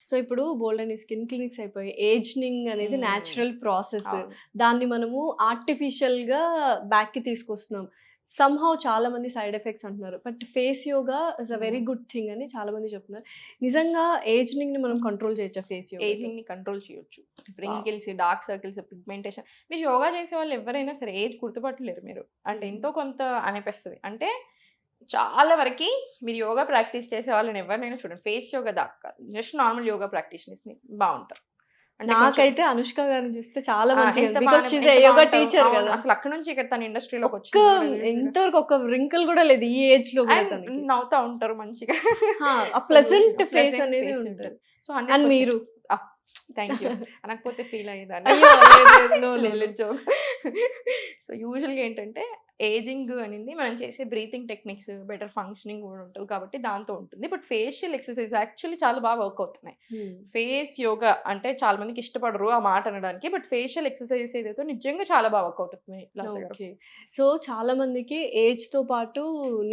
So ఇప్పుడు బోల్డన్ని skin clinics అయిపోయాయి. Ageing అనేది న్యాచురల్ ప్రాసెస్. అవును. దాన్ని మనము ఆర్టిఫిషియల్‌గా బ్యాక్‌కి తీసుకొస్తున్నాం. సమ్‌హౌ చాలా మంది సైడ్ ఎఫెక్ట్స్ అంటున్నారు. But face yoga is a very good thing అని చాలా మంది చెప్తున్నారు. నిజంగా ఏజ్‌నింగ్‌ని మనం కంట్రోల్ చేయొచ్చా ఫేస్ యోగాతో? ఏజింగ్‌ని కంట్రోల్ చేయొచ్చు. Wow! Wrinkles, dark circles, pigmentation మీరు యోగా చేసేవాళ్ళు ఎవ్వరైనా సరే ఏజ్ గుర్తుపట్టలేరు మీరు. అంటే హ్మ్. ఎంతో కొంత అనిపిస్తది. అంటే చాలా వరకి మీరు యోగా ప్రాక్టీస్ చేసే వాళ్ళని ఎవరినైనా చూడండి. ఫేస్ యోగా దాకా కాదు. జస్ట్ నార్మల్ యోగా ప్రాక్టీషనర్స్‌ని బావుంటారు. అంటే కొంచెం నాకైతే అనుష్క గారిని చూస్తే చాలా మంచిగా ఎంత బికాజ్ షీ ఈస్ ఎ ఎంత యోగా బావుంటారు. టీచర్ అవును. గదా! అసలు అక్కడి నుంచి ఇక తను ఇండస్ట్రీలోకి ఒక్క వచ్చింది కూడా చూసారా? ఇంతవరకు ఒక వ్రింకిల్ గూడా లేదు ఈ ఏజ్‌లో గూడా అండ్ తనకి. నవ్వుతా ఉంటారు మంచిగా. ఆ! ఆ సో, ప్లెజెంట్ ఫేస్ ప్లెజెంట్ అనేది ఫేస్ ఉంటది. ఉంటది. సో, అండ్ 100% మీరు. ఆ! Thank you. అనకపోతే ఫీల్ అయ్యేదాన్ని. అయ్యో! లేదు లేదు. నో నో లేదు నో. లేదు జోక్. సో, యూజువల్‌గా ఏంటంటే ఏజింగ్ అనింది మనం చేసే బ్రీతింగ్ టెక్నిక్స్, బెటర్ ఫంక్షనింగ్ గూడా ఉంటది కాబట్టి దాంతో ఉంటుంది. బట్ ఫేషియల్ ఎక్సర్‌సైజ్ యాక్చువల్లీ చాలా బాగా వర్క్ అవుతున్నాయి. హ్మ్. ఫేస్ యోగా అంటే చాలా మందికి ఇష్టపడరు ఆ మాట అనడానికి. బట్ ఫేషియల్ ఎక్సర్‌సైజెస్ ఏదైతే నిజంగా చాలా బాగా వర్క్ అవుతున్నాయి లాస గారు. ఓకే. సో, చాలా మందికి ఏజ్‌తో పాటు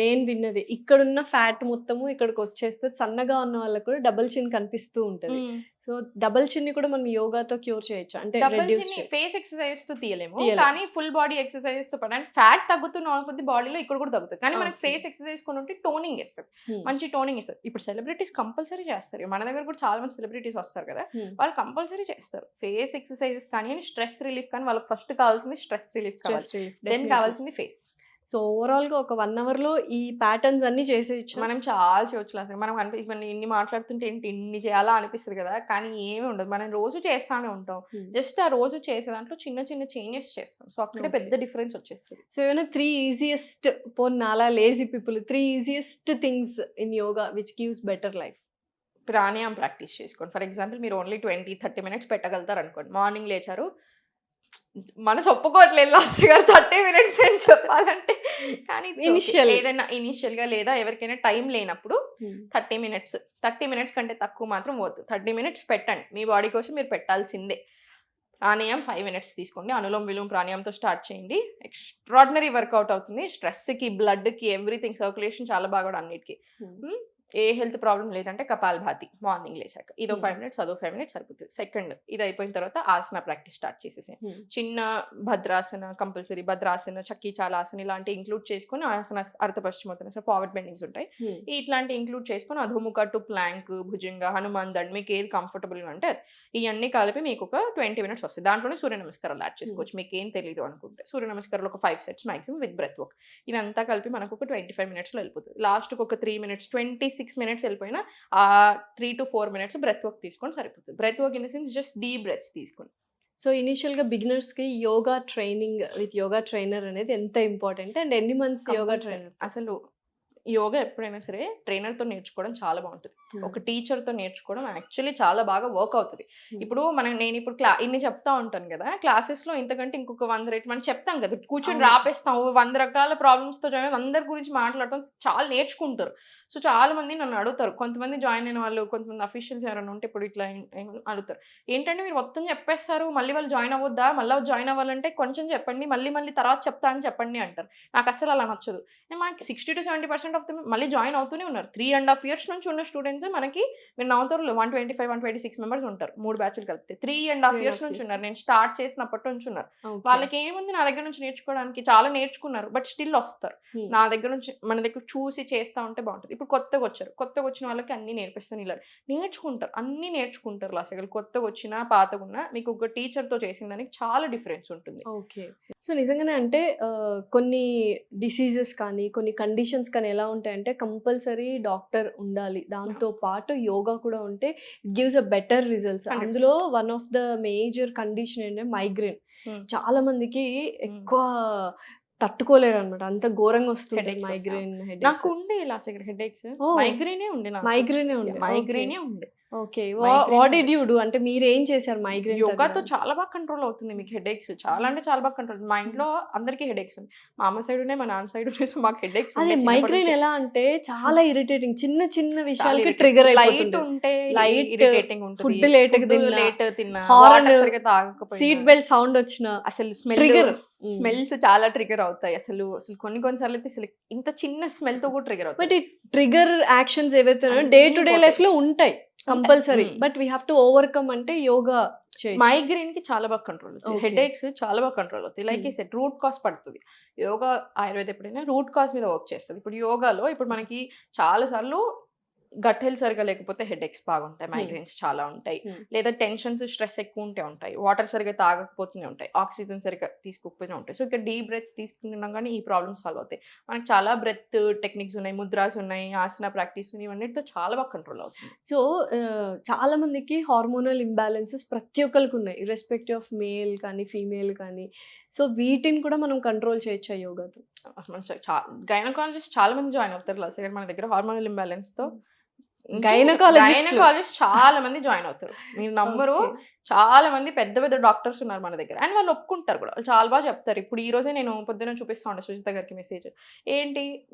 నేను విన్నది ఇక్కడున్న ఫ్యాట్ మొత్తము ఇక్కడికొచ్చేస్తే సన్నగా ఉన్న వాళ్ళకి కూడా డబుల్ చిన్ కనిపిస్తూ ఉంటది. హ్మ్. సో, డబుల్ చిన్‌ని కూడా మనం యోగాతో క్యూర్ చేయొచ్చా? అంటే డబుల్ రెడ్యూస్ చిన్ని ఫేస్ ఎక్సర్‌సైజెస్‌తో తీయలేము. తీయలేం. కానీ ఫుల్ బాడీ ఎక్సర్‌సైజెస్‌తో పాటు అంటే ఫ్యాట్ తగ్గుతున్న కొద్ది బాడీలో ఇక్కడ కూడా తగ్గుతది. కానీ మనకు ఓకే. ఫేస్ ఎక్సర్‌సైజ్ కొనుంటే టోనింగ్ ఇస్తది. హ్మ్. మంచి టోనింగ్ ఇస్తది. ఇప్పుడు సెలబ్రిటీస్ కంపల్సరీ చేస్తారు. మన దగ్గర కూడా చాలా మంది సెలబ్రిటీస్ వస్తారు కదా! హ్మ్. వాళ్ళు కంపల్సరీ చేస్తారు. ఫేస్ ఎక్సర్‌సైజెస్ కానీ, స్ట్రెస్ రిలీఫ్ కానీ వాళ్ళకి ఫస్ట్ కావాల్సింది స్ట్రెస్ రిలీఫ్ కావాలి. Stress relief then definitely. కావాల్సింది ఫేస్. సో, ఓవరాల్‌గా ఒక 1 అవర్‌లో ఈ ప్యాటర్న్స్ అన్నీ చేసేయొచ్చా? మనం చాలా చేయొచ్చు అసలు. మనం ఇప్పుడు ఇన్ని మాట్లాడుతుంటే ఏంటి ఇన్ని చేయాలా అనిపిస్తది కదా! కానీ ఏమి ఉండదు. మనం రోజు చేస్తానే ఉంటాం. హ్మ్. జస్ట్ ఆ రోజు చేసే దాంట్లో చిన్న చిన్న చేంజెస్ చేస్తాం. సో, అక్కడే ఓకే. పెద్ద డిఫరెన్స్ వచ్చేస్తది. సో, ఏమైనా 3 ఈజియెస్ట్ పోనీ నాలా lazy people 3 easiest things in yoga which gives better life? ప్రాణాయామం ప్రాక్టీస్ చేసుకోండి. ఫర్ ఎగ్జాంపుల్ మీరు ఓన్లీ 20, 30 మినిట్స్ పెట్టగలుగుతారనుకోండి. మార్నింగ్ లేచారు. మనసు ఒప్పుకోవట్లేదు లాస్ట్ గారు 30 మినిట్స్ అని చెప్పాలంటే. కానీ ఇట్స్ ఓకే. ఇనిషియల్. ఏదైనా ఇనీషియల్‌గా లేదా ఎవరికైనా టైం లేనప్పుడు హ్మ్. 30 మినిట్స్. 30 మినిట్స్ కంటే తక్కువ మాత్రం వద్దు. 30 మినిట్స్ పెట్టండి. మీ బాడీ కోసం మీరు పెట్టాల్సిందే. ప్రాణాయామం 5 మినిట్స్ తీసుకోండి. అనులోమ్, విలోమ్ ప్రాణాయామంతో స్టార్ట్ చేయండి. ఎక్స్‌ట్రార్డినరీ వర్కౌట్ అవుతుంది. స్ట్రెస్‌కి, బ్లడ్‌కి ఎవ్రీథింగ్ సర్క్యులేషన్ చాలా బాగా కూడా అన్నిటికి. హ్మ్. హ్మ్. ఏ హెల్త్ ప్రాబ్లమ్ లేదంటే కపాలభాతి మార్నింగ్ లేచాక. ఇదో హ్మ్. 5 మినిట్స్, అదో 5 మినిట్స్ సరిపోతది. సెకండ్ ఇది అయిపోయిన తర్వాత ఆసన ప్రాక్టీస్ స్టార్ట్ చేసేసేయండి. హ్మ్. చిన్న భద్రాసన కంపల్సరీ భద్రాసన, చక్కీ చాలాసన ఇలాంటివి ఇంక్లూడ్ చేసుకొని ఆసనాస్ అర్ధ పశ్చిమోత్తనాసన ఫార్వర్డ్ బెండింగ్స్ ఉంటాయి. హ్మ్. ఇట్లాంటివి ఇంక్లూడ్ చేసుకొని అధోముఖ టు ప్లాంక్, భుజంగ, హనుమాన్ దండ్ మీకు ఏది కంఫర్టబుల్‌గా అంటే అది. ఇయన్నీ కలిపి మీకొక 20 మినిట్స్ వస్తాయి. దాంట్లోనే సూర్య నమస్కారాలు యాడ్ హ్మ్. చేసుకోవచ్చు. మీకేం తెలీదు అనుకుంటే. సూర్య నమస్కారాలు ఒక 5 sets maximum with breath work. ఇదంతా కలిపి మనకొక 25 మినిట్స్‌లో ఎళ్ళిపోతది. లాస్ట్‌కి ఒక 3 మినిట్స్, 26 మినిట్స్ ఎళ్ళిపోయినా 3-4 మినిట్స్ బ్రెత్ వర్క్ తీసుకోండి సరిపోతది. Breath work in the sense just deep breaths తీసుకోండి. సో, ఇనీషియల్‌గా బిగినర్స్‌కి yoga training with yoga trainer అనేది ఎంత ఇంపార్టెంట్? అండ్ ఎన్ని మంత్స్ యోగా కంపల్సరీ. ట్రైనర్‌తో? అసలు యోగా ఎప్పుడైనా సరే ట్రైనర్‌తో నేర్చుకోవడం చాలా బావుంటది. హ్మ్. ఒక టీచర్‌తో నేర్చుకోవడం యాక్చువల్లీ చాలా బాగా వర్క్ అవుతది. హ్మ్. ఇప్పుడు నేనిప్పుడు ఇన్ని చెప్తా ఉంటాను గదా! క్లాసెస్‌లో ఇంతకంటే ఇంకొక 100 రెట్లు మనం చెప్తాం గదా! కూర్చొని అవును. రాపేస్తాం. 100 రకాల ప్రాబ్లమ్స్‌తో జాయిన్ అందరి గురించి మాట్లాడతాం. చాలా నేర్చుకుంటారు. సో, చాలా మంది నన్ను అడుగుతారు. కొంతమంది జాయిన్ అయిన వాళ్ళు, కొంతమంది అఫీషియల్స్ ఎవరైనా ఉంటే ఇప్పుడు ఇట్లా అడుగుతారు. ఏంటంటే మీరు మొత్తం చెప్పేస్తారు. మళ్ళీ వాళ్ళు జాయిన్ అవ్వొద్దా? మళ్ళా జాయిన్ అవ్వాలంటే కొంచెం చెప్పండి. మళ్ళీ మళ్ళీ తర్వాత చెప్తా అని చెప్పండి అంటారు. నాకస్సలు అలా నచ్చదు. మనకి 60-70% ఆఫ్ దెమ్ మళ్ళీ జాయిన్ అవుతూనే ఉన్నారు. 3 ½ ఇయర్స్ నుంచి ఉన్న స్టూడెంట్సే మనకి మీరు నమ్ముతారో లేదో 125, 126 మెంబర్స్ ఉంటారు. 3 బ్యాచ్‌లు కలిపితే. 3 ½ 3 ఇయర్స్ ½ నుంచి ఇయర్స్. ఉన్నారు. నేను స్టార్ట్ చేసినప్పటి నుంచి ఉన్నారు. ఓకే. వాళ్ళకేముంది నా దగ్గర నుంచి నేర్చుకోవడానికి చాలా నేర్చుకున్నారు. బట్ స్టిల్ ఒస్తారు. హ్మ్. నా దగ్గర నుంచి మన దగ్గర చూసి చేస్తా ఉంటే బావుంటది. ఇప్పుడు కొత్తగొచ్చారు. కొత్తగొచ్చిన వాళ్ళకి అన్నీ నేర్పిస్తాను ఇలా. నేర్చుకుంటారు. అన్నీ నేర్చుకుంటారు అసలు కొత్తగొచ్చినా, పాతగున్నా మీకు ఒక టీచర్‌తో చేసిన దానికి చాలా డిఫరెన్స్ ఉంటుంది. ఓకే. సో, నిజంగానే అంటే కొన్ని డిసీజెస్ కానీ, కొన్ని కండిషన్స్ కానీ ఎలా ఉంటాయంటే కంపల్సరీ డాక్టర్ ఉండాలి. దాంతో పాటు యోగా కూడా ఉంటే it gives a better results. అందులో 100%. One of the major condition ఏంటంటే మైగ్రేన్. హ్మ్. చాలా మందికి హ్మ్. ఎక్కువ తట్టుకోలేరనమాట. అంత ఘోరంగా వస్తుంటది హెడేక్స్ వస్తాయి. మైగ్రేన్ నాకు హెడేక్స్. ఉండే లాస్ట్ ఇయర్ హెడేక్స్. ఓహ్! మైగ్రేనే ఉండే నాకు. మైగ్రేనే ఉండే. ఓకే. మైగ్రేనే ఉండే. ఓకే. మైగ్రేనే వాట్ ఉండే. Did you do? అంటే మీరేం చేశారు మైగ్రేన్ యోగాతో తగ్గడానికి? చాలా బాగా కంట్రోల్ అవుతుంది మీకు హెడేక్స్. చాలా అంటే చాలా బాగా కంట్రోల్. మా హ్మ్. ఇంట్లో అందరికి హెడేక్స్ ఉన్నాయి. మా అమ్మ సైడ్ ఉన్నాయి, మా నాన్న సైడ్ ఉన్నాయి. సో, మాకు హెడేక్స్ అదే ఉండే చిన్నప్పటి మైగ్రేన్ నుంచే. ఎలా అంటే చాలా ఇరిటేటింగ్. చిన్న చిన్న చాలా విషయాలకి ఇరిటేట్. ట్రిగ్గర్ లైట్ అయిపోతుంటది. ఉంటే లైట్ ఇరిటేటింగ్ ఉంటది. ఫుడ్ లేట్‌గా ఫుడ్ తిన్నా, లేట్ తిన్నా, హార్న్, వాటర్ సరిగ్గా తాగకపోయినా, సీట్ బెల్ట్ సౌండ్ వచ్చినా అసలు ట్రిగ్గర్. హ్మ్. స్మెల్స్ చాలా ట్రిగ్గర్ అవుతాయి. అసలు అసలు కొన్ని కొన్ని సార్లయితే అసలు ఇంత చిన్న స్మెల్‌తో కూడా ట్రిగ్గర్ బట్ అవుతారు. ఈ ట్రిగ్గర్ యాక్షన్స్ ఏవైతే ఉన్నాయో డే అన్నీ టు డే పోతాయి. లైఫ్‌లో ఉంటాయి. Compulsory. But we have to overcome అంటే యోగా చేయొచ్చు. మైగ్రేన్ కి చాలా బాగా కంట్రోల్ అవుతుంది, Okay. హెడేక్స్ చాలా బాగా కంట్రోల్ అవుతాయి. లైక్ ఈ సెట్ రూట్ కాస్ పడుతుంది. యోగా ఆయుర్వేద ఎప్పుడైనా రూట్ కాస్ మీద వర్క్ చేస్తుంది. ఇప్పుడు యోగాలో ఇప్పుడు మనకి చాలా సార్లు గట్ హెల్త్ సరిగా లేకపోతే హెడేక్స్ బాగుంటాయి, మైగ్రేన్స్ చాలా ఉంటాయి, లేదా టెన్షన్స్ స్ట్రెస్ ఎక్కువ ఉంటాయి, వాటర్ సరిగా తాగకపోతూనే ఉంటాయి, ఆక్సిజన్ సరిగా తీసుకోకపోతూనే ఉంటాయి. సో ఇక్కడ డీప్ బ్రెత్స్ తీసుకున్నాం కానీ ఈ ప్రాబ్లమ్స్ సాల్వ్ అవుతాయి. మనకి చాలా బ్రెత్ టెక్నిక్స్ ఉన్నాయి, ముద్రాస్ ఉన్నాయి, ఆసన ప్రాక్టీస్ ఉన్నాయి, ఇవన్నిటితో చాలా బాగా కంట్రోల్ అవుతుంది. సో చాలా మందికి హార్మోనల్ ఇంబ్యాలెన్సెస్ ప్రతి ఒక్కరికి ఉన్నాయి, ఇర్రెస్పెక్టివ్ ఆఫ్ మేల్ కానీ ఫీమేల్ కానీ. సో వీటిని కూడా మనం కంట్రోల్ చేయొచ్చా యోగాతో? గైనకాలజిస్ట్ చాలా మంది జాయిన్ అవుతారు లాస్ట్ ఇయర్ మన దగ్గర హార్మోనల్ ఇంబ్యాలెన్స్ తో. Gynecologist లు? గైనకాలజిస్ట్ చాలా మంది జాయిన్ అవుతారు, మీరు నమ్మరు. Okay. చాలా మంది పెద్ద పెద్ద డాక్టర్స్ ఉన్నారు మన దగ్గర, అండ్ వాళ్ళు ఒప్పుకుంటారు కూడా, వాళ్ళు చాలా బాగా చెప్తారు. ఇప్పుడు ఈ రోజే నేను పొద్దున్న చూపిస్తా ఉండే సుజిత గారికి మెసేజ్, ఏంటి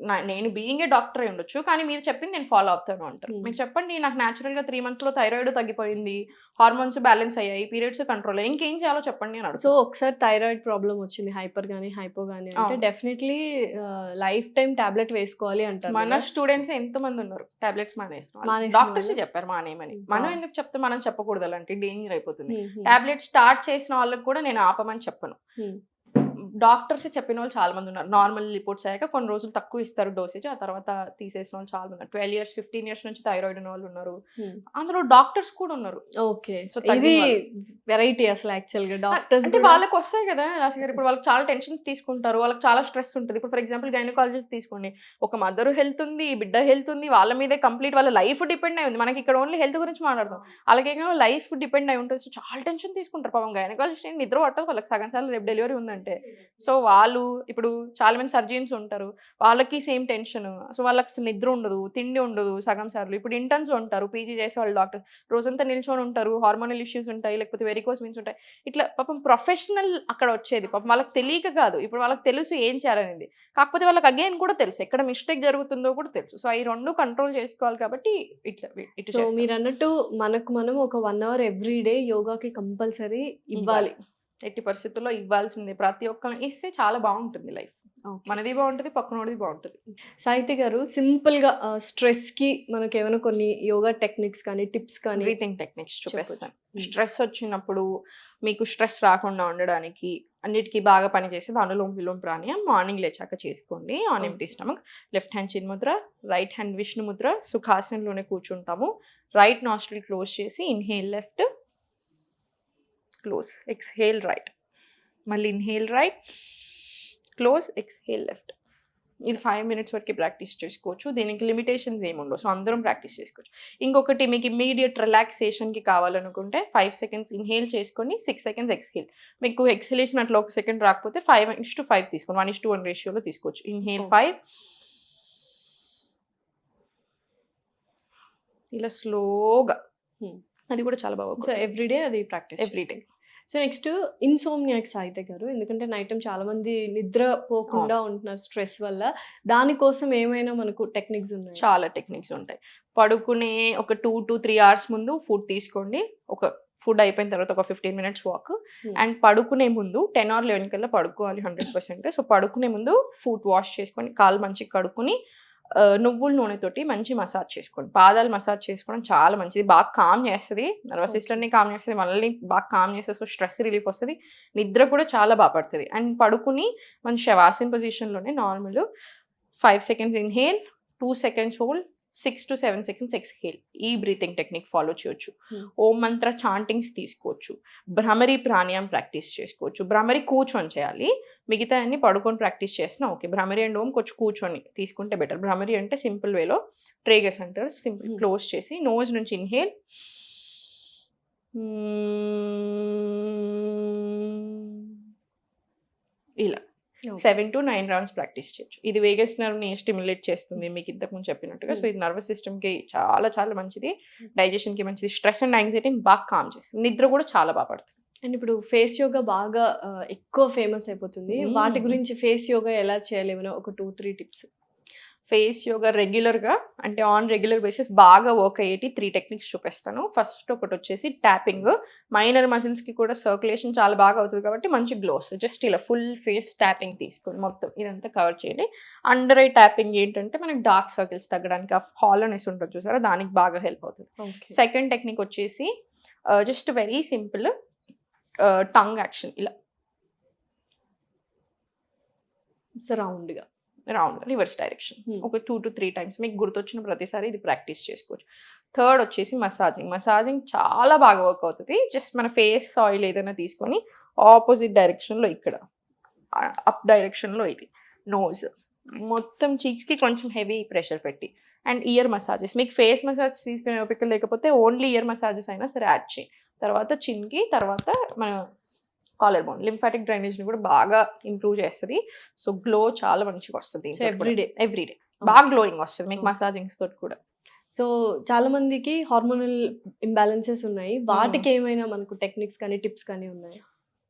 నేను బీయింగ్ ఏ డాక్టర్ అయి ఉండొచ్చు కానీ మీరు చెప్పింది నేను ఫాలో అవుతాను అంటారు. మీరు చెప్పండి, నాకు న్యాచురల్ గా 3 months లో థైరాయిడ్ తగ్గిపోయింది, హార్మోన్స్ బ్యాలెన్స్ అయ్యాయి, పీరియడ్స్ కంట్రోల్ అయ్యాయి, ఇంకేం చేయాలో చెప్పండి అని సో అడుగుతారు. ఒకసారి థైరాయిడ్ ప్రాబ్లం వచ్చింది, హైపర్ కానీ హైపో కానీ అంటే అవును. డెఫినెట్లీ లైఫ్ టైం టాబ్లెట్ వేసుకోవాలి అంటారు మన కదా. స్టూడెంట్స్ ఎంతో మంది ఉన్నారు టాబ్లెట్స్ మానేసిన మానేసిన డాక్టర్స్ వాళ్ళు? చెప్పారు మానేయమని. Hmm. మనం Wow. ఎందుకు చెప్తే మనం చెప్పకూడదు, అలాంటి డేంజర్ అయిపోతుంది. Hmm, hmm. టాబ్లెట్ స్టార్ట్ చేసిన వాళ్ళకి కూడా నేను ఆపమని చెప్పను. Hmm. డాక్టర్స్ చెప్పిన వాళ్ళు చాలా మంది ఉన్నారు. నార్మల్ రిపోర్ట్స్ అయ్యాక కొన్ని రోజులు తక్కువ ఇస్తారు డోసేజ్, ఆ తర్వాత తీసేసిన వాళ్ళు చాలా మంది ఉన్నారు. 12 years 15 years నుంచి థైరాయిడ్ ఉన్న వాళ్ళు ఉన్నారు, Hmm. అందులో డాక్టర్స్ కూడా ఉన్నారు. ఓకే. సో ఇది తగ్గిన వాళ్ళు. వెరైటీ అసలు యాక్చువల్ గా డాక్టర్స్ అంటే వాళ్ళకి వస్తాయి కదా రాశి గారు, ఇప్పుడు వాళ్ళకి చాలా టెన్షన్స్ తీసుకుంటారు, వాళ్ళకి చాలా స్ట్రెస్ ఉంటుంది. ఇప్పుడు ఫర్ ఎగ్జాంపుల్ గైనకాలజిస్ట్ తీసుకోండి, ఒక మదర్ హెల్త్ ఉంది, బిడ్డ హెల్త్ ఉంది, వాళ్ళ మీదే కంప్లీట్ వాళ్ళ లైఫ్ డిపెండ్ అయి ఉంది. మనకి ఇక్కడ ఓన్లీ హెల్త్ గురించి మాట్లాడతాం, అలాగే లైఫ్ డిపెండ్ అయి ఉంటుంది. సో చాలా టెన్షన్ తీసుకుంటారు పాపం. గైనకాలజిస్ట్ నిద్ర పట్టదు వాళ్ళకి, సగం సార్లు రేపు డెలివరీ ఉందంటే. సో వాళ్ళు ఇప్పుడు చాలా మంది సర్జన్స్ ఉంటారు, వాళ్ళకి సేమ్ టెన్షన్. సో వాళ్ళకి అసలు నిద్ర ఉండదు, తిండి ఉండదు సగం సార్లు. ఇప్పుడు ఇంటర్న్స్ ఉంటారు, పీజీ చేసే వాళ్ళు డాక్టర్ రోజంతా నిల్చొని ఉంటారు, హార్మోనల్ ఇష్యూస్ ఉంటాయి, లేకపోతే వెరికోస్ వెయిన్స్ ఉంటాయి. ఇట్లా పాపం ప్రొఫెషనల్ అక్కడ వచ్చేది, పాపం వాళ్ళకి తెలియక కాదు, ఇప్పుడు వాళ్ళకి తెలుసు ఏం చేయాలనేది, కాకపోతే వాళ్ళకి అగైన్ కూడా తెలుసు ఎక్కడ మిస్టేక్ జరుగుతుందో కూడా తెలుసు. సో ఈ రెండు కంట్రోల్ చేసుకోవాలి కాబట్టి ఇట్లా ఇటు సో మీరు అన్నట్టు మనకు మనం ఒక 1 hour ఎవ్రీ డే యోగాకి కంపల్సరీ ఇవ్వాలి. ఎట్టి పరిస్థితుల్లో ఇవ్వాల్సిందే, ప్రతి ఒక్కరు ఇస్తే చాలా బాగుంటుంది లైఫ్. Okay. మనది బాగుంటుంది, పక్కనోడిది బాగుంటుంది. సాహితి గారు, సింపుల్ గా స్ట్రెస్ కి మనకి ఏమైనా కొన్ని యోగా టెక్నిక్స్ కానీ టిప్స్ కానీ బ్రీతింగ్ టెక్నిక్స్ చూపిస్తాను. చెప్పండి. స్ట్రెస్ వచ్చినప్పుడు మీకు స్ట్రెస్ రాకుండా ఉండడానికి అన్నిటికీ బాగా పనిచేసేది అనులోమ్ విలోమ్ ప్రాణాయామం. మార్నింగ్ లేచాక చేసుకోండి on empty stomach. Left hand చిన్ ముద్ర, రైట్ హ్యాండ్ విష్ణు ముద్ర, సుఖాసనంలోనే కూర్చుంటాము. రైట్ నాస్ట్రిల్ క్లోజ్ చేసి inhale left, close, exhale right, మళ్ళీ inhale right, close, exhale left. ఇది 5 minutes వరకు ప్రాక్టీస్ చేసుకోవచ్చు, దీనికి లిమిటేషన్స్ ఏమి ఉండవు. సో అందరం ప్రాక్టీస్ చేసుకోవచ్చు. ఇంకొకటి మీకు ఇమ్మీడియట్ రిలాక్సేషన్కి కావాలనుకుంటే 5 seconds ఇన్హేల్ చేసుకొని 6 seconds ఎక్స్హేల్. మీకు ఎక్స్హలేషన్ అట్లా 1 second రాకపోతే 5:5 తీసుకోండి, 1:1 రేషియోలో తీసుకోవచ్చు. ఇన్హేల్ 5, ఇలా స్లోగా, అది కూడా చాలా బాగా సో ఎవ్రీడే అది ప్రాక్టీస్ ఎవ్రీడే. సో నెక్స్ట్ ఇన్సోమ్నియాక్ సాహిత్య గారు, ఎందుకంటే నైట్ టైం చాలా మంది నిద్ర పోకుండా ఉంటున్నారు స్ట్రెస్ వల్ల, దానికోసం ఏమైనా మనకు టెక్నిక్స్ ఉన్నాయి? చాలా టెక్నిక్స్ ఉంటాయి. పడుకునే ఒక 2 to 3 hours ముందు ఫుడ్ తీసుకోండి. ఫుడ్ అయిపోయిన తర్వాత ఒక 15 minutes వాక్. అండ్ పడుకునే ముందు 10 or 11 కల్లా పడుకోవాలి 100%. సో పడుకునే ముందు ఫుడ్ వాష్ చేసుకొని కాళ్ళు మంచిగా కడుక్కొని నువ్వుల నూనెతోటి మంచి మసాజ్ చేసుకోండి. పాదాలు మసాజ్ చేసుకోవడం చాలా మంచిది, బాగా కామ్ చేస్తుంది, నర్వస్ సిస్టమ్ని కామ్ చేస్తుంది, మనల్ని బాగా కామ్ చేస్తుంది. సో స్ట్రెస్ రిలీఫ్ వస్తుంది, నిద్ర కూడా చాలా బాగా పడుతుంది. అండ్ పడుకుని మంచి శవాసన్ పొజిషన్లోనే normal 5 seconds inhale, 2 seconds hold, 6 to 7 seconds exhale. ఈ బ్రీతింగ్ టెక్నిక్ ఫాలో చేయొచ్చు. ఓం మంత్ర చాంటింగ్స్ తీసుకోవచ్చు, భ్రమరి ప్రాణాయామం ప్రాక్టీస్ చేసుకోవచ్చు. భ్రమరి కూర్చొని చేయాలి, మిగతా అన్ని పడుకొని ప్రాక్టీస్ చేసినా ఓకే. భ్రమరి అండ్ ఓం కొంచెం కూర్చొని తీసుకుంటే బెటర్. భ్రమరి అంటే సింపుల్ వేలో ట్రేగస్ అంటారు, సింపుల్ క్లోజ్ చేసి నోజ్ నుంచి ఇన్హేల్, ఇలా 7 to 9 rounds ప్రాక్టీస్ చేయొచ్చు. ఇది వేగస్ నర్వ్ని స్టిమ్యులేట్ చేస్తుంది మీకు ఇంతకుముందు చెప్పినట్టుగా. సో ఇది నర్వస్ సిస్టమ్కి చాలా చాలా మంచిది, డైజెషన్కి మంచిది, స్ట్రెస్ అండ్ యాంగ్జైటీని బాగా కామ్ చేస్తుంది, నిద్ర కూడా చాలా బాగా పడుతుంది. అండ్ ఇప్పుడు ఫేస్ యోగా బాగా ఎక్కువ ఫేమస్ అయిపోతుంది, వాటి గురించి ఫేస్ యోగా ఎలా చేయాలి ఏమైనా ఒక 2-3 టిప్స్? ఫేస్ యోగా రెగ్యులర్గా అంటే ఆన్ రెగ్యులర్ బేసిస్ బాగా వర్క్ అయ్యేటి 3 టెక్నిక్స్ చూపిస్తాను. ఫస్ట్ ఒకటి వచ్చేసి ట్యాపింగ్. మైనర్ మజిల్స్కి కూడా సర్క్యులేషన్ చాలా బాగా అవుతుంది కాబట్టి మంచి గ్లో వస్తుంది. జస్ట్ ఇలా ఫుల్ ఫేస్ ట్యాపింగ్ తీసుకొని మొత్తం ఇదంతా కవర్ చేయండి. అండర్ ఐ ట్యాపింగ్ ఏంటంటే మనకి డార్క్ సర్కిల్స్ తగ్గడానికి, ఆ హాలోనెస్ ఉంటుంది చూసారా, దానికి బాగా హెల్ప్ అవుతుంది. సెకండ్ టెక్నిక్ వచ్చేసి just very simple tongue action. ఇలా రౌండ్గా రౌండ్ రివర్స్ డైరెక్షన్ ఒక 2 to 3 టైమ్స్ మీకు గుర్తొచ్చిన ప్రతిసారి ఇది ప్రాక్టీస్ చేసుకోవచ్చు. థర్డ్ వచ్చేసి మసాజింగ్ చాలా బాగా వర్క్ అవుతుంది. జస్ట్ మన ఫేస్ ఆయిల్ ఏదైనా తీసుకొని ఆపోజిట్ డైరెక్షన్లో ఇక్కడ అప్ డైరెక్షన్లో ఇది నోజ్ మొత్తం చీక్స్కి కొంచెం హెవీ ప్రెషర్ పెట్టి, అండ్ ఇయర్ మసాజెస్. మీకు ఫేస్ మసాజ్ తీసుకునే ఓపిక లేకపోతే ఓన్లీ ఇయర్ మసాజెస్ అయినా సరే యాడ్ చేయండి. తర్వాత చిన్కి, తర్వాత మన కాలర్ బోన్ లింఫాటిక్ డ్రైనేజ్ని కూడా బాగా ఇంప్రూవ్ చేస్తుంది. సో గ్లో చాలా మంచిగా వస్తుంది. ఎవ్రీడే బాగా గ్లోయింగ్ వస్తుంది మీకు మసాజింగ్స్ తోటి కూడా. సో చాలా మందికి హార్మోనల్ ఇంబ్యాలెన్సెస్ ఉన్నాయి. వాటికి ఏమైనా మనకు టెక్నిక్స్ కానీ టిప్స్ కానీ ఉన్నాయి?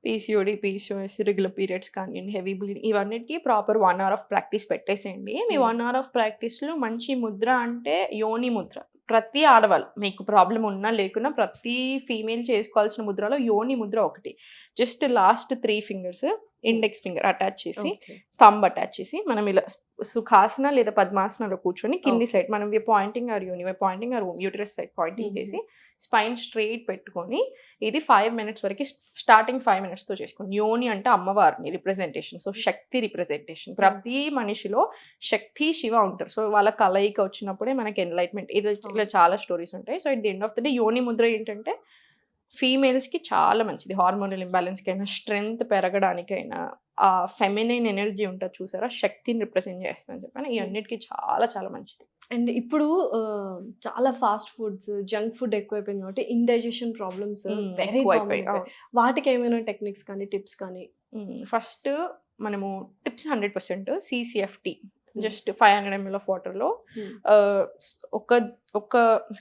పీసీఓడి, పీసీఓఎస్, రెగ్యులర్ పీరియడ్స్ కానీ, హెవీ బ్లీడింగ్, ఇవన్నిటికీ ప్రాపర్ 1 hour ఆఫ్ ప్రాక్టీస్ పెట్టేసేయండి. మీ 1 hour ఆఫ్ ప్రాక్టీస్లో మంచి ముద్ర అంటే యోని ముద్ర. ప్రతి ఆడవాళ్ళు మీకు ప్రాబ్లం ఉన్నా లేకున్నా ప్రతి ఫీమేల్ చేసుకోవాల్సిన ముద్రలో యోని ముద్ర ఒకటి. Just last 3 fingers index finger attach చేసి, థంబ్ అటాచ్ చేసి, మనం ఇలా సుఖాసన లేదా పద్మాసనలో కూర్చొని కింది సైడ్ మనం పాయింటింగ్ ఆర్ యోని, pointing or uterus side pointing చేసి స్పైన్ స్ట్రైట్ పెట్టుకొని ఇది 5 minutes వరకు స్టార్టింగ్ 5 minutesతో చేసుకోండి. యోని అంటే అమ్మవారిని రిప్రజెంటేషన్, సో శక్తి రిప్రజెంటేషన్. ప్రతి మనిషిలో శక్తి, శివ ఉంటారు. సో వాళ్ళ కలయిక వచ్చినప్పుడే మనకి ఎన్లైట్మెంట్. ఇలా చాలా స్టోరీస్ ఉంటాయి. So at the end of the day యోని ముద్ర ఏంటంటే ఫీమేల్స్కి చాలా మంచిది. హార్మోనల్ ఇంబ్యాలెన్స్కి అయినా, స్ట్రెంగ్త్ పెరగడానికైనా, ఆ ఫెమినైన్ ఎనర్జీ ఉంటుంది చూసారా, శక్తిని రిప్రజెంట్ చేస్తుందని చెప్పాను. ఈ అన్నిటికీ చాలా చాలా మంచిది. అండ్ ఇప్పుడు చాలా ఫాస్ట్ ఫుడ్స్, జంక్ ఫుడ్ ఎక్కువైపోయింది కాబట్టి ఇండైజెషన్ ప్రాబ్లమ్స్ వెరీ కామన్. వాటికి ఏమైనా టెక్నిక్స్ కానీ టిప్స్ కానీ? ఫస్ట్ మనము tips 100% CCFT. Just 500 ml of వాటర్లో ఒక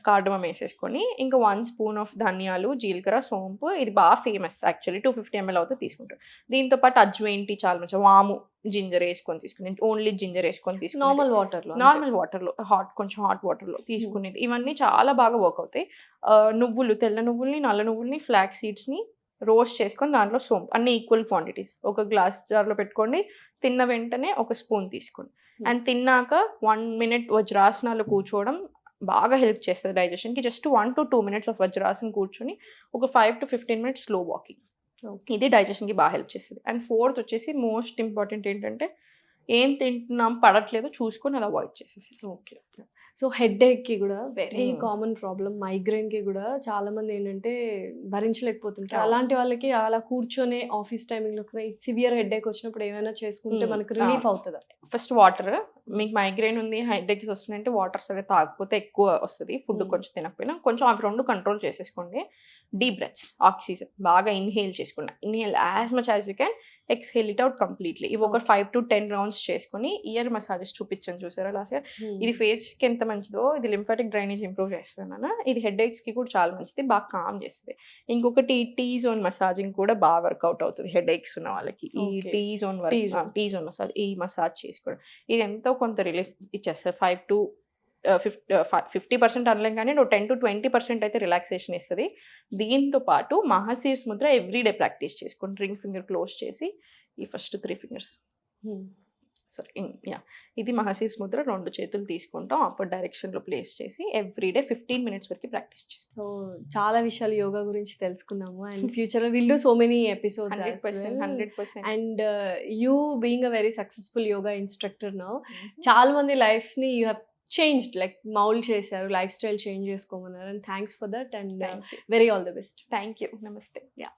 కార్డమం వేసేసుకొని, ఇంకా 1 spoon ఆఫ్ ధనియాలు, జీలకర్ర, సోంపు. ఇది బాగా ఫేమస్ యాక్చువల్లీ. 250 ml అవుతే తీసుకుంటారు. దీంతో పాటు అజ్వైన్ టీ చాలా మంచిది. వాము, జింజర్ వేసుకొని తీసుకుని, ఓన్లీ జింజర్ వేసుకొని తీసుకుని నార్మల్ వాటర్లో కొంచెం హాట్ వాటర్లో తీసుకునేది. ఇవన్నీ చాలా బాగా వర్క్ అవుతాయి. నువ్వులు, తెల్ల నువ్వుల్ని, నల్ల నువ్వుల్ని, ఫ్లాక్ సీడ్స్ని రోస్ట్ చేసుకొని దాంట్లో సోంపు, అన్ని ఈక్వల్ క్వాంటిటీస్ ఒక గ్లాస్ జార్లో పెట్టుకోండి. తిన్న వెంటనే ఒక స్పూన్ తీసుకోండి. అండ్ తిన్నాక 1 minute వజ్రాసనాలు కూర్చోవడం బాగా హెల్ప్ చేస్తుంది డైజెషన్కి. జస్ట్ 1 to 2 minutes ఆఫ్ వజ్రాసనం కూర్చొని ఒక 5 to 15 minutes స్లో వాకింగ్. ఇది డైజెషన్కి బాగా హెల్ప్ చేస్తుంది. అండ్ ఫోర్త్ వచ్చేసి మోస్ట్ ఇంపార్టెంట్ ఏంటంటే, ఏం తింటున్నాం పడట్లేదు చూసుకొని అది అవాయిడ్ చేసేసి. ఓకే. సో హెడ్ఏక్కి కూడా వెరీ కామన్ ప్రాబ్లం. మైగ్రేన్కి కూడా చాలా మంది ఏంటంటే భరించలేకపోతుంటారు. అలాంటి వాళ్ళకి అలా కూర్చొని ఆఫీస్ టైమింగ్లో సివియర్ హెడ్ఏక్ వచ్చినప్పుడు ఏమైనా చేసుకుంటే మనకు రిలీఫ్ అవుతుందా? First water. మీకు మైగ్రేన్ ఉంది, హెడ్ఏక్స్ వస్తున్నాయంటే వాటర్ సరే తాగకపోతే ఎక్కువ వస్తుంది. ఫుడ్ కొంచెం తినకపోయినా కొంచెం అవి 2 కంట్రోల్ చేసేసుకోండి. డీప్ బ్రెత్స్, ఆక్సిజన్ బాగా ఇన్హేల్ చేసుకోండి. Inhale as much as you can, exhale it out completely. ఇవి ఒక 5 to 10 rounds చేసుకొని ఇయర్ మసాజెస్ చూపించాను చూసారా లాస్ట్ ఇయర్. ఇది ఫేస్కి ఎంత మంచిదో, ఇది లింఫాటిక్ డ్రైనేజ్ ఇంప్రూవ్ చేస్తున్నాను. ఇది హెడ్ఏక్స్కి కూడా చాలా మంచిది, బాగా కామ్ చేస్తుంది. ఇంకొకటి టీ జోన్ మసాజింగ్ కూడా బాగా వర్కౌట్ అవుతుంది హెడ్ఏక్స్ ఉన్న వాళ్ళకి. ఈ టీ జోన్ మసాజ్, ఈ మసాజ్ చేసుకోవడం ఇది ఎంతో కొంత రిలీఫ్ ఇచ్చేస్తుంది. 5 to 50% అనలేం కానీ 10 to 20% అయితే రిలాక్సేషన్ ఇస్తుంది. దీంతో పాటు మహాశీర్స్ ముద్ర ఎవ్రీడే ప్రాక్టీస్ చేసుకోండి. రింగ్ ఫింగర్ క్లోజ్ చేసి ఈ ఫస్ట్ 3 fingers ఇది మహాశీర్స్ ముద్ర 2 చేతులు తీసుకుంటాం, అప్పర్ డైరెక్షన్లో ప్లేస్ చేసి ఎవ్రీడే 15 minutes వరకు ప్రాక్టీస్ చేస్తాం. సో చాలా విషయాలు యోగా గురించి తెలుసుకున్నాము. అండ్ ఫ్యూచర్లో will do so many episodes 100%. And you being a very successful yoga instructor now, చాలా మంది లైఫ్స్ని you have changed, like mould చేశారు, లైఫ్ స్టైల్ చేంజ్ చేసుకోమన్నారు. And thanks for that and very all the best. Thank you. నమస్తే. Yeah.